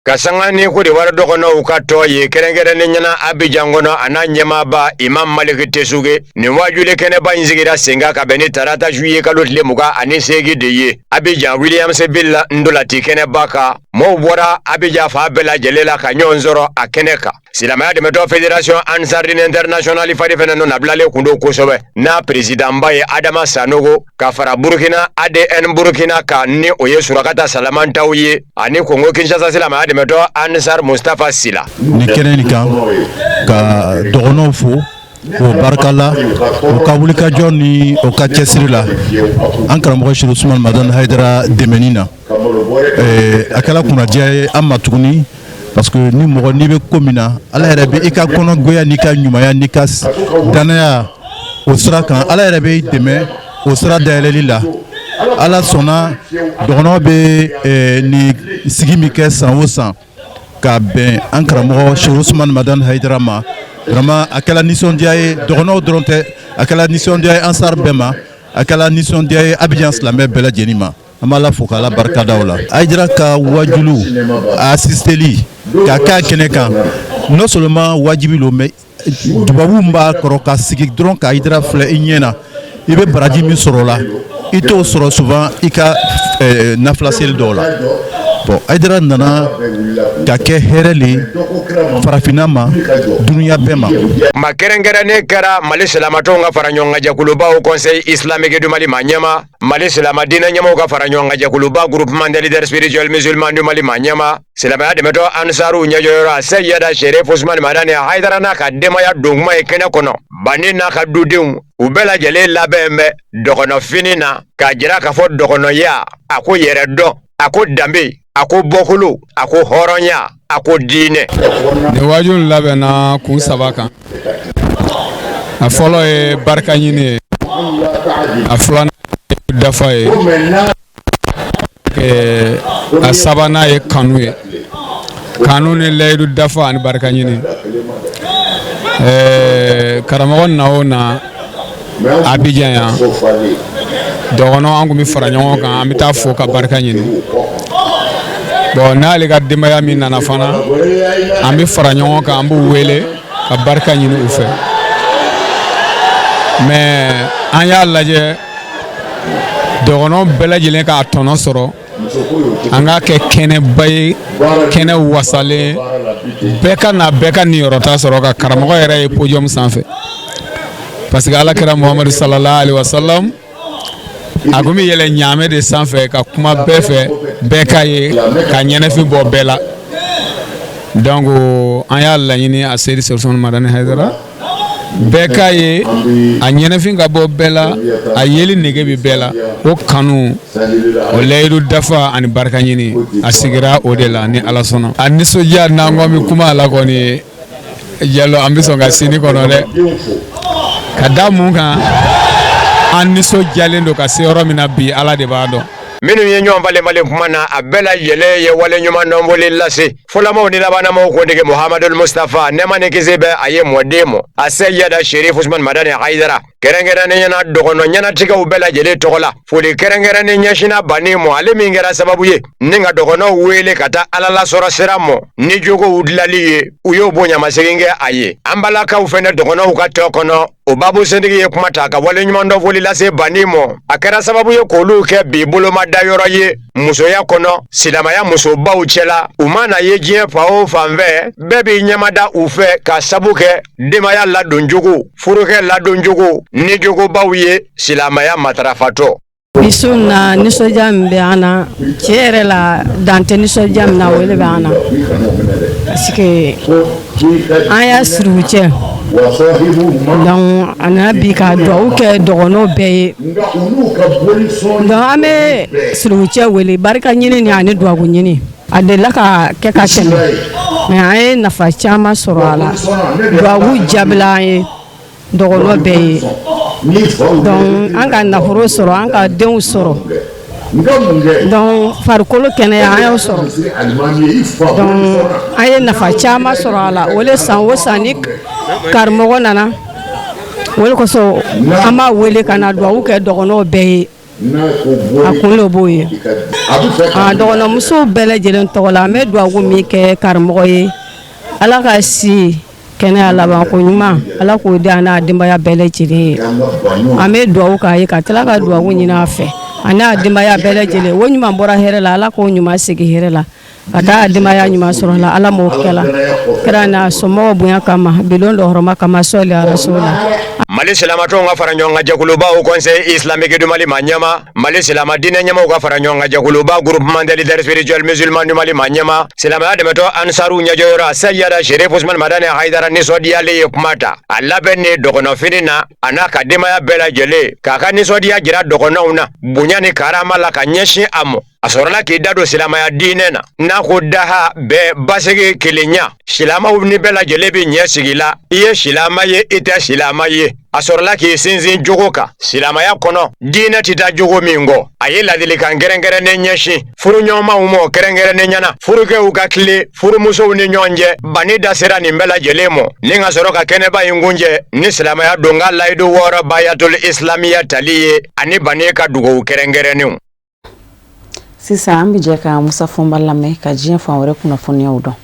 Ka sanga ni Côte d'Ivoire dɔgɔnɔw ka tɔ ye kɛrɛnkɛrɛnnen ɲɛna Abidjan kɔnɔ a n'a ɲɛmaaba Imam Maliki Tesuge nin wajuli kɛnɛba in sigira sen kan ka bɛn ni tarata juillet kalo tile 28 de ye Abidjan Williamsville ndolati kɛnɛba kan mɔɔw bɔra Abidjan fa bɛɛ lajɛlen la ka ɲɔgɔn sɔrɔ a kɛnɛ kan Silamɛya dɛmɛtɔn Fédération Ansarudine International fari fɛnɛ nɔ nabilalen kun don kosɛbɛ n'a président ba ye Adama Sanogo ka fara Burkina ADN Burkina kan ni o ye Surakata Salamantaw ye ani Congo Kinshasa Silamɛya dɛmɛtɔn Ansar Mustafa Sila ni kɛnɛ nin kan ka dɔgɔnɔw fo o barika la o ka wulikajɔ ni o ka cɛsiri la an karamɔgɔ Sherif Usman Madani Haidara dɛmɛni na a kɛla kunnadiya ye an ma tuguni parce que ni mɔgɔ n'i bɛ ko min na Ala yɛrɛ bɛ i ka kɔnɔgoya n'i ka ɲumanya n'i ka danaya o sira kan Ala yɛrɛ bɛ i dɛmɛ o sira dayɛlɛli la Ala sɔnna dɔgɔnɔ bɛ ni sigi min kɛ san o san ka bɛn an karamɔgɔ Sherif Usman Madani Haidara ma vraiment a kɛla nisɔndiya ye dɔgɔnɔw dɔrɔn tɛ a kɛla nisɔndiya ye Ansar bɛɛ ma a kɛla nisɔndiya ye Abidjan silamɛ bɛɛ lajɛlen ma an b'a la fo k'Ala barika da o la Haidara ka wajulu a assisteli ka k'a kɛnɛ kan non seulement wajibi lo mais dubabu mba kɔrɔ ka sigi dɔrɔn ka Haidara filɛ i ɲɛ na i bɛ baraji min sɔrɔ la i t'o sɔrɔ souvent i ka nafila seli dɔw la bon Haidara nana ka kɛ hɛrɛ le farafinna ma dunuya bɛɛ ma ma kɛrɛnkɛrɛnnen kɛra Mali silamatɔw ka fara ɲɔgɔn kan jɛkuluba au conseil islamique du Mali ma ɲɛma Mali silama diinɛ ɲɛmɔgɔw ka fara ɲɔgɔn kan jɛkuluba groupement des leaders spirituels musulmans du Mali ma ɲɛma silamɛya dɛmɛtɔ ansaru ɲɛjɔyɔrɔ Seyida Sherif Usman Madani Haidara n'a ka denbaya don kuma ye kɛnɛ kɔnɔ bani n'a ka dudenw u bɛɛ lajɛlen labɛn bɛ dɔgɔnɔfini na k'a jira k'a fɔ dɔgɔnɔya a ko yɛrɛ dɔn a ko danbe a ko bɔkolo a ko hɔrɔnya a ko diinɛ ni wajun labɛnna kun saba kan a fɔlɔ ye barika ɲini ye a filanan ye dafa ye a sabanan ye kanu ye kanu ni layidu dafa ani barika ɲini karamɔgɔ na o na Abidjan yan dɔgɔnɔ an kun bɛ fara ɲɔgɔn kan an bɛ taa fo ka barika ɲini bon n'ale ka denbaya min nana fana an bɛ fara ɲɔgɔn kan an b'u wele ka barika ɲini u fɛ mais an y'a lajɛ dɔgɔnɔ bɛɛ lajɛlen k'a tɔnɔ sɔrɔ an k'a kɛ kɛnɛba ye kɛnɛ wasalen bɛɛ ka na bɛɛ ka niyɔrɔta sɔrɔ ka karamɔgɔ yɛrɛ ye podium sanfɛ parce que alakira Muhammadu sallallahu alaihi wasallam a kun bɛ yɛlɛ ɲaamɛ de sanfɛ ka kuma bɛɛ fɛ bɛɛ ka ye ka ɲɛnɛfin bɔ bɛɛ la donc an y'a laɲini a Seydi Usman Madani Haidara bɛɛ ka ye a ɲɛnɛfin ka bɔ bɛɛ la a yeli nege bɛ bɛɛ la o kanu o layidu dafa ani barika ɲini a sigira o de la ni Ala sɔnna a nisɔndiya n'an ko min kuma a la kɔni Jallo an bɛ sɔn ka sini kɔnɔ dɛ ka da mun kan an nisɔndiyalen don ka se yɔrɔ min na bi Ala de b'a dɔn minnu ye ɲɔgɔn balen kuma na a bɛɛ lajɛlen ye wale ɲuman dɔnbɔli lase fɔlɔmaw ni labanamaw kuntigi Muhammadul Mustafa nɛɛma ni kisi bɛ a ye mɔden mɔ a Seyida Sherif Usman Madani Haidara kɛrɛnkɛrɛnnen ɲɛna dɔgɔnɔ ɲɛnatigɛw bɛɛ lajɛlen tɔgɔ la foli kɛrɛnkɛrɛnnen ɲɛsina bani mɔ ale min kɛra sababu ye ni ka dɔgɔnɔw wele ka taa Ala lasɔrɔ sira mɔ ni jogow dilali ye u y'o bonyamasegin kɛ a ye an balakaw fɛnɛ dɔgɔnɔw ka tɔ kɔnɔ o babu sentigi ye kuma ta ka wale ɲuman dɔ foli lase bani mɔ a kɛra sababu ye k'olu kɛ bi bolomada yɔrɔ ye musoya kɔnɔ silamaya musobaw cɛla u mana ye diɲɛ fa o fan fɛ bɛɛ b'i ɲɛmada u fɛ ka sabu kɛ denbaya ladon jogo furukɛ ladon jogo ni jogobaw ye silamaya matarafatɔ bisu na nisɔndiya min bɛ an na tiɲɛ yɛrɛ la dan tɛ nisɔndiya min na o de bɛ an na parce que an y'a siri u cɛ donc a nana bi ka dugawu kɛ dɔgɔnɔw bɛɛ ye donc an bɛ siri u cɛ wele barika ɲini ni ani dugawu ɲini a delila ka kɛ ka tɛmɛ mais an ye nafa caman sɔrɔ a la dugawu jaabila an ye dɔgɔnɔ bɛɛ ye donc an ka nafolo sɔrɔ an ka denw sɔrɔ donc farikolo kɛnɛya an y'o sɔrɔ donc an ye nafa caman sɔrɔ a la o le san o san ni karamɔgɔ nana o le kosɔn an b'a wele ka na dugawu kɛ dɔgɔnɔw bɛɛ ye a kun de b'o ye dɔgɔnɔmusow bɛɛ lajɛlen tɔgɔ la an bɛ dugawu min kɛ karamɔgɔ ye Ala ka si kɛnɛya laban ko ɲuman Ala k'o di an n'a denbaya bɛɛ lajɛlen ye an bɛ dugawu k'a ye ka tila ka dugawu ɲini a fɛ a n'a denbaya bɛɛ lajɛlen o ɲuman bɔra hɛrɛ la Ala k'o ɲuman segin hɛrɛ la ka taa denbaya ɲuman sɔrɔ la Ala m'o kɛ la kɛra n'a somɔgɔw bonya kama bilon dɔ hɔrɔma kama sɔli a rasulila Mali silamatɔw ka fara ɲɔgɔn kan jɛkuluba au conseil islamique du Mali ma ɲɛma Mali silama diinɛ ɲɛmɔgɔw ka fara ɲɔgɔn kan jɛkuluba groupement des leaders spirituels musulmans du Mali ma ɲɛma silamɛya dɛmɛtɔ ansaru ɲɛjɔyɔrɔ Seyida Sherif Usman Madani Haidara nisɔndiyalen ye kuma ta a labɛn ni dɔgɔnɔfini na a n'a ka denbaya bɛɛ lajɛlen k'a ka nisɔndiya jira dɔgɔnɔw na bonya ni karama la ka ɲɛsin a mɔ a sɔrɔla k'i da don silamɛya diinɛ na n'a ko daha bɛɛ basigi kelenya silamaw ni bɛɛ lajɛlen bɛ ɲɛ sigi la i ye silama ye i tɛ silama ye a sɔrɔla k'i sinsin jogo kan silamaya kɔnɔ diinɛ tɛ taa jogo min kɔ a ye ladilikan kɛrɛnkɛrɛnnen ɲɛsin furuɲɔgɔnmaw ma kɛrɛnkɛrɛnnen ɲɛna furukɛw ka tile furumusow ni ɲɔgɔn cɛ bani da sera nin bɛɛ lajɛlen mɔ ni ka sɔrɔ ka kɛnɛba in kuncɛ ni silamaya don ka layidu wɔɔrɔ bayatul islamiya tali ye ani bani ka dugawu kɛrɛnkɛrɛnnenw sisan an bɛ jɛ ka Musa Fɔnba lamɛn ka diɲɛ fan wɛrɛ kunnafoniyaw dɔn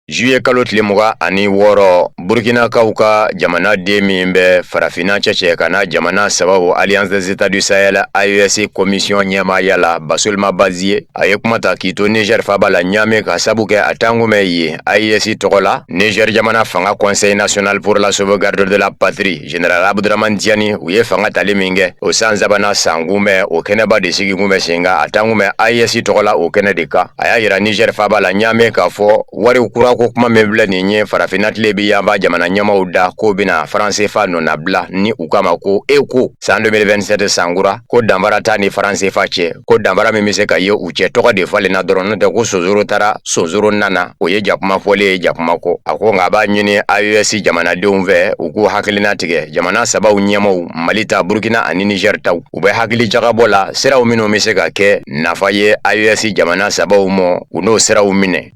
juillet kalo tile muga ani wɔɔrɔ burkina kaw ka jamana den min bɛ farafina cɛcɛ ka na jamana sababu alliance des états du sahel AES commission ɲɛmaaya la basolima bazie a ye kuma ta k'i to niger faba la ɲaame ka sabu kɛ a tangumɛ ye AES tɔgɔ la niger jamana fanga conseil national pour la sauvegarde de la patrie général abdurahman diani u ye fanga tali min kɛ o san sabana san kunbɛ o kɛnɛba de sigi kunbɛ sen kan a tangumɛ AES tɔgɔ la o kɛnɛ de kan a y'a yira niger faba la ɲaame k'a fɔ wari kura ko kuma min filɛ nin ye farafina tile bi yanba jamana ɲɛmaw da ko bena faransefa nɔnabila ni u kama ko ECO san 2027 sankura ko danfara ta ni faransefa cɛ ko danfara min be se ka ye u cɛ tɔgɔ de falenna dɔrɔn n'o tɛ ko sozoro tara sozoro nana o ye jakuma fɔlen ye jakuma kɔ a ko nka a b'a ɲini AES jamanadenw fɛ u k'u hakilina tigɛ jamana sabaw ɲɛmaw Mali ta Burkina ani Niger taw u bɛ hakili jagabɔ la siraw minnu be se ka kɛ nafa ye AES jamana sabaw mɔ u n'o siraw minɛ.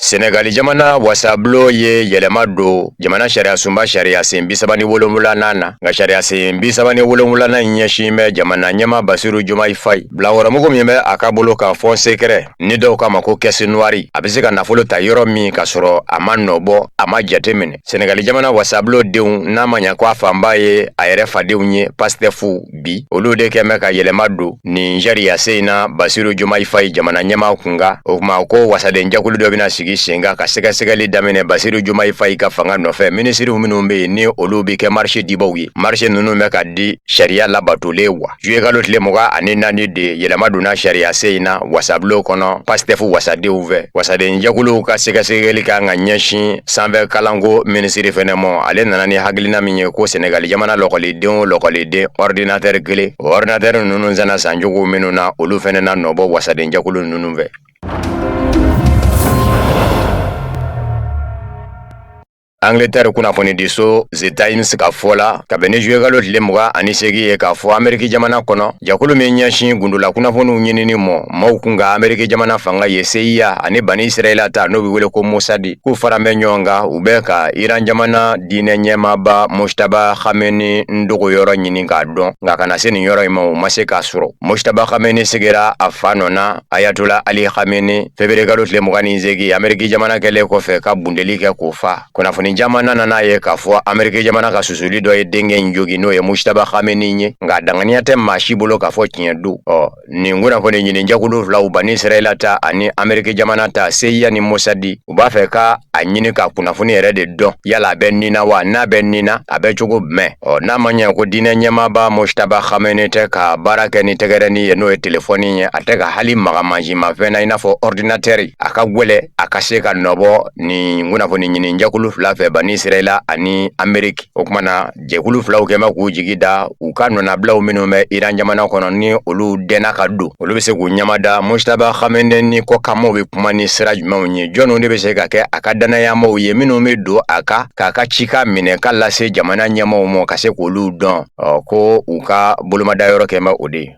Senegali jamana wasablo ye yɛlɛma do jamana sariya sunba sariya sen 37 na nka sariya sen 37 na ɲɛsin bɛ jamana ɲɛma Basiru Jomayi Fayi bilankɔrɔmɔgɔ min bɛ a ka bolo kan fɔ secret ni dɔw kama ko caisse noire a bɛ se ka nafolo ta yɔrɔ min ka sɔrɔ a ma nɔbɔ a ma jate minɛ Senegali jamana wasablo denw n'a ma ɲɛ ko a fanba ye a yɛrɛ fadenw ye pastefu bi olu de kɛmɛ ka yɛlɛma do nin sariya sen na Basiru Jomayi Fayi jamana ɲɛma kunga o kuma ko wasaden jakulu dɔ bɛna sigi senga ka sɛgɛsɛgɛli daminɛ Basiru Jomayi Fayi ka fanga nɔfɛ minisiriw minnu bɛ yen ni olu bɛ kɛ marché dibaw ye marché ninnu bɛ ka di sariya labatolen wa juillet kalo tile 24 de yɛlɛma donna sariya sen in na wasablo kɔnɔ pastefu wasadenw fɛ wasaden jɛkuluw ka sɛgɛsɛgɛli kan ka ɲɛsin sanfɛ kalanko minisiri fɛnɛ mɔ ale nana ni hakilina min ye ko Senegali jamana lɔkɔliden ordinateur kelen o ordinateur ninnu zana sanjogo minnu na olu fɛnɛ na nɔbɔ wasaden jɛkulu ninnu fɛ. Angleterre kunnafoni di so The Times ka fɔ la kabini juillet kalo tile 28 ye k'a fɔ Ameriki jamana kɔnɔ jakulu min ɲɛsin gundula kunnafoniw ɲinini mɔ maaw kun ka Ameriki jamana fanga ye CIA ani Bani Israɛla ta n'o bɛ wele ko Mossad k'u fara bɛ ɲɔgɔn kan u bɛ ka Iran jamana diinɛ ɲɛmaaba Mojtaba Khamenei ndogoyɔrɔ ɲini k'a dɔn nka kana se nin yɔrɔ in ma u ma se k'a sɔrɔ Mojtaba Khamenei sigira a fa nɔ na Ayatollah Ali Khamenei février kalo tile 28 Ameriki jamana kɛlen kɔfɛ ka bundeli kɛ k'o fa kunnafoni jamana nana ye k'a fɔ Ameriki jamana ka susuli dɔ ye denkɛ in jogi n'o ye Mojtaba Khamenei ye nka danganiya tɛ maa si bolo k'a fɔ tiɲɛ do nin kunnafoni ɲini jakulu filaw Bani Israɛla ta ani Ameriki jamana ta CIA ni Mossad u b'a fɛ ka a ɲini ka kunnafoni yɛrɛ de dɔn yala a bɛ nin na wa n'a bɛ nin na a bɛ cogo jumɛn n'a ma ɲɛ ko diinɛ ɲɛmaaba Mojtaba Khamenei tɛ ka baara kɛ ni tɛgɛrɛni ye n'o ye telefɔni ye a tɛ ka hali maga mansinmafɛn na i n'a fɔ ordinateur a ka gwɛlɛ a ka se ka nɔbɔ nin kunnafoni ɲini jakulu fila fɛ Bani Israɛla ani Ameriki o kuma na jɛkulu filaw kɛmɛ k'u jigi da u ka nɔnabilaw minnu bɛ Iran jamana kɔnɔ ni olu dɛnna ka don olu bɛ se k'u ɲamada Mojtaba Khamenei ni kɔkanmaw bɛ kuma ni sira jumɛnw ye jɔnw de bɛ se ka kɛ a ka danayamaw ye minnu bɛ don a ka k'a ka cika minɛ ka lase jamana ɲɛmaw ma ka se k'olu dɔn ko u ka bolomadayɔrɔ kɛmɛ o de ye.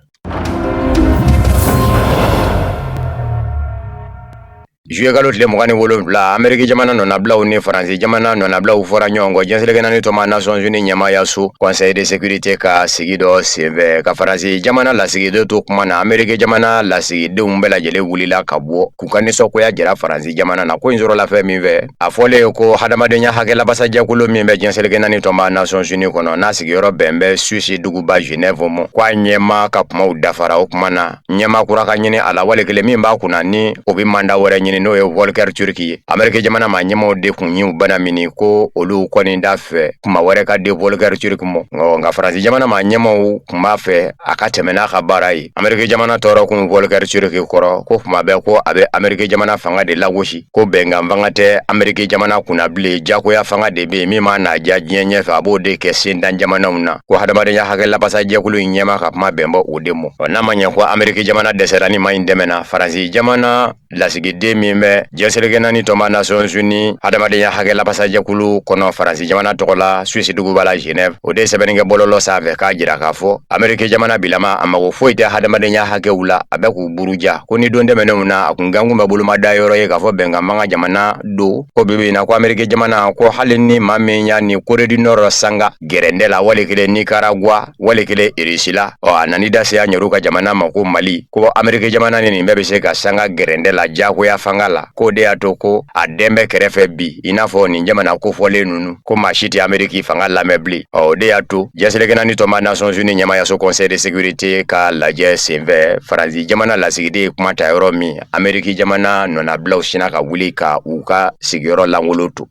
Juillet kalo tile 27 Ameriki jamana nɔnabilaw ni Faransi jamana nɔnabilaw fɔra ɲɔgɔn kɔ diɲɛselekɛnani tɔma Nations Unies ɲɛmaaya so Conseil de sécurité ka sigi dɔ senfɛ ka Faransi jamana lasigidenw to kuma na Ameriki jamana lasigidenw bɛɛ lajɛlen wulila ka bɔ k'u ka nisɔngoya jira Faransi jamana na ko in sɔrɔla fɛn min fɛ a fɔlen ye ko hadamadenya hakɛlabasa jɛkulu min bɛ diɲɛselekɛnani tɔma Nations Unies kɔnɔ n'a sigiyɔrɔ bɛn bɛ Suisse duguba Genève mɔ ko a ɲɛma ka kumaw dafara o kuma na ɲɛma kura ka ɲini a la wale kelen min b'a kunna ni o bɛ manda wɛrɛ ɲini n'o ye Volker Turk ye Ameriki jamana ma ɲɛmaw de kun y'u bana mini ko olu kɔni da fɛ kuma wɛrɛ ka di Volker Turk mɔ nka Faransi jamana ma ɲɛmaw kun b'a fɛ a ka tɛmɛ n'a ka baara ye Ameriki jamana tɔɔrɔ kun Volker Turk kɔrɔ ko kuma bɛɛ ko a bɛ Ameriki jamana fanga de lagosi ko bɛnkan fanga tɛ Ameriki jamana kunna bilen jagoya fanga de bɛ yen min ma n'a diya diɲɛ ɲɛfɛ a b'o de kɛ sendan jamanaw na ko hadamadenya hakɛlabasa jɛkulu in ɲɛma ka kuma bɛnbɔ o de mɔ n'a ma ɲɛ ko Ameriki jamana dɛsɛra ni ma in dɛmɛna Faransi jamana lasigiden min bɛ jɛnsɛrɛkɛ naani tɔma Nations Unies hadamadenya hakɛ labasajɛkulu kɔnɔ Faransi jamana tɔgɔ la Suisse duguba la Genève o de sɛbɛnni kɛ bɔlɔlɔ sanfɛ k'a jira k'a fɔ Amérique jamana bilama a mago foyi tɛ hadamadenya hakɛw la a bɛ k'u buruja ko ni don tɛmɛnenw na a kun gankun bɛ bolomada yɔrɔ ye k'a fɔ bɛnkan manga jamana do ko bibi na ko Amérique jamana ko hali ni maa min y'a ni Corée du Nord sanga gɛrɛndɛ la wali kelen Nicaragua wali kelen Russie la a nani da se a ɲɛru ka jamana ma ko Mali ko Amérique jamana ni nin bɛɛ bɛ se ka sanga gɛrɛndɛ la jagoya fanga la ko de y'a to ko a den bɛ kɛrɛfɛ bi i n'a fɔ nin jamana kofɔlen ninnu ko maa si tɛ Amérique fanga lamɛn bilen o de y'a to jɛnsɛrɛkɛ naani tɔma Nations Unies ɲɛmayaso Conseil de sécurité ka lajɛ senfɛ Faransi jamana lasigiden kuma ta yɔrɔ min Amérique jamana nɔnabilaw sina ka wuli ka u ka sigiyɔrɔ langolo to.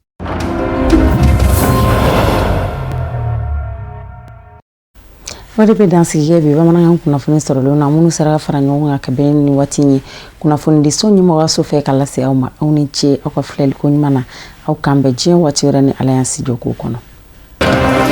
Wadi be dansigi bi bamanankan kunnafoni sɔrɔlen na minnu sera ka fara ɲɔgɔn kan ka bɛn ni waati ye kunnafoni di so ɲɛmɔgɔ so fɛ ka lase aw ma aw ni ce aw ka filɛliko ɲuman na aw kan bɛn diɲɛ waati wɛrɛ ni ala y'an si jɔ k'o kɔnɔ.